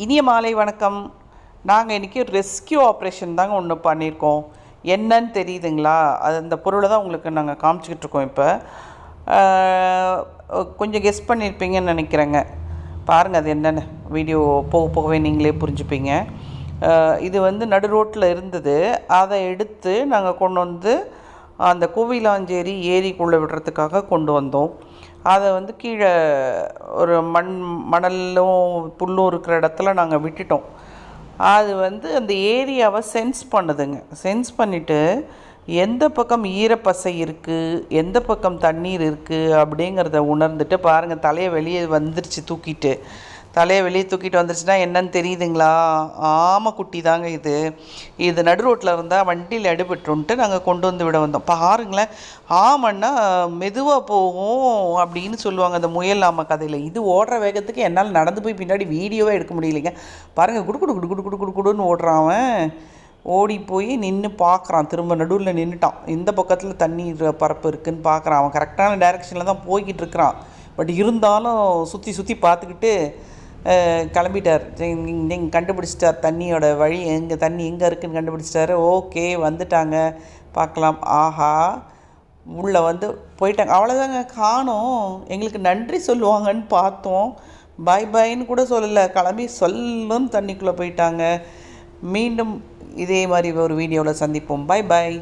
இனிய மாலை வணக்கம். நாங்கள் இன்றைக்கி ரெஸ்கியூ ஆப்ரேஷன் தாங்க ஒன்று பண்ணியிருக்கோம். என்னன்னு தெரியுதுங்களா? அது அந்த பொருளை தான் உங்களுக்கு நாங்கள் காமிச்சிக்கிட்டு இருக்கோம். இப்போ கொஞ்சம் கெஸ் பண்ணியிருப்பீங்கன்னு நினைக்கிறேங்க. பாருங்கள் அது என்னென்னு வீடியோ போக போகவே நீங்களே புரிஞ்சுப்பீங்க. இது நடு ரோட்டில் இருந்தது. அதை எடுத்து நாங்கள் கொண்டு வந்து அந்த கோவிலாஞ்சேரி ஏரிக்குள்ளே விடுறதுக்காக கொண்டு வந்தோம். அதை கீழே ஒரு மணலும் புல்லும் இருக்கிற இடத்துல நாங்கள் விட்டுட்டோம். அது அந்த ஏரியாவை சென்ஸ் பண்ணுதுங்க. சென்ஸ் பண்ணிவிட்டு எந்த பக்கம் ஈரப்பசை இருக்குது, எந்த பக்கம் தண்ணீர் இருக்குது அப்படிங்கிறத உணர்ந்துட்டு பாருங்கள், தலையை வெளியே வந்துருச்சு. தலையை வெளியே தூக்கிட்டு வந்துருச்சுன்னா என்னன்னு தெரியுதுங்களா? ஆமைக்குட்டி தாங்க இது நடு ரோட்டில் இருந்தால் வண்டியில் அடிபட்டுன்ட்டு நாங்கள் கொண்டு வந்து விட வந்தோம். பாருங்களேன், ஆமைன்னா மெதுவாக போகும் அப்படின்னு சொல்லுவாங்க அந்த முயல் ஆமை கதையில். இது ஓடுற வேகத்துக்கு என்னால் நடந்து போய் பின்னாடி வீடியோவே எடுக்க முடியலைங்க. பாருங்கள், குடு குடு குடு குடு குடு குடு குடுன்னு ஓடுறான். அவன் ஓடி போய் நின்று பார்க்குறான். திரும்ப நடுவில் நின்றுட்டான். இந்த பக்கத்தில் தண்ணீர் பரப்பு இருக்குதுன்னு பார்க்குறான். அவன் கரெக்டான டைரெக்ஷனில் தான் போய்கிட்டு இருக்கிறான். பட் இருந்தாலும் சுற்றி சுற்றி பார்த்துக்கிட்டு கிளம்பிட்டார். நீங்கள் கண்டுபிடிச்சிட்டார் தண்ணியோட வழி, தண்ணி எங்கே இருக்குதுன்னு கண்டுபிடிச்சிட்டாரு. ஓகே, வந்துட்டாங்க, பார்க்கலாம். ஆஹா, உள்ளே போயிட்டாங்க. அவ்வளோதாங்க, காணோம். எங்களுக்கு நன்றி சொல்லுவாங்கன்னு பார்த்தோம். பாய் பாய்ன்னு கூட சொல்லலை, கிளம்பி சொல்லுன்னு தண்ணிக்குள்ளே போயிட்டாங்க. மீண்டும் இதே மாதிரி ஒரு வீடியோவில் சந்திப்போம். பாய் பாய்.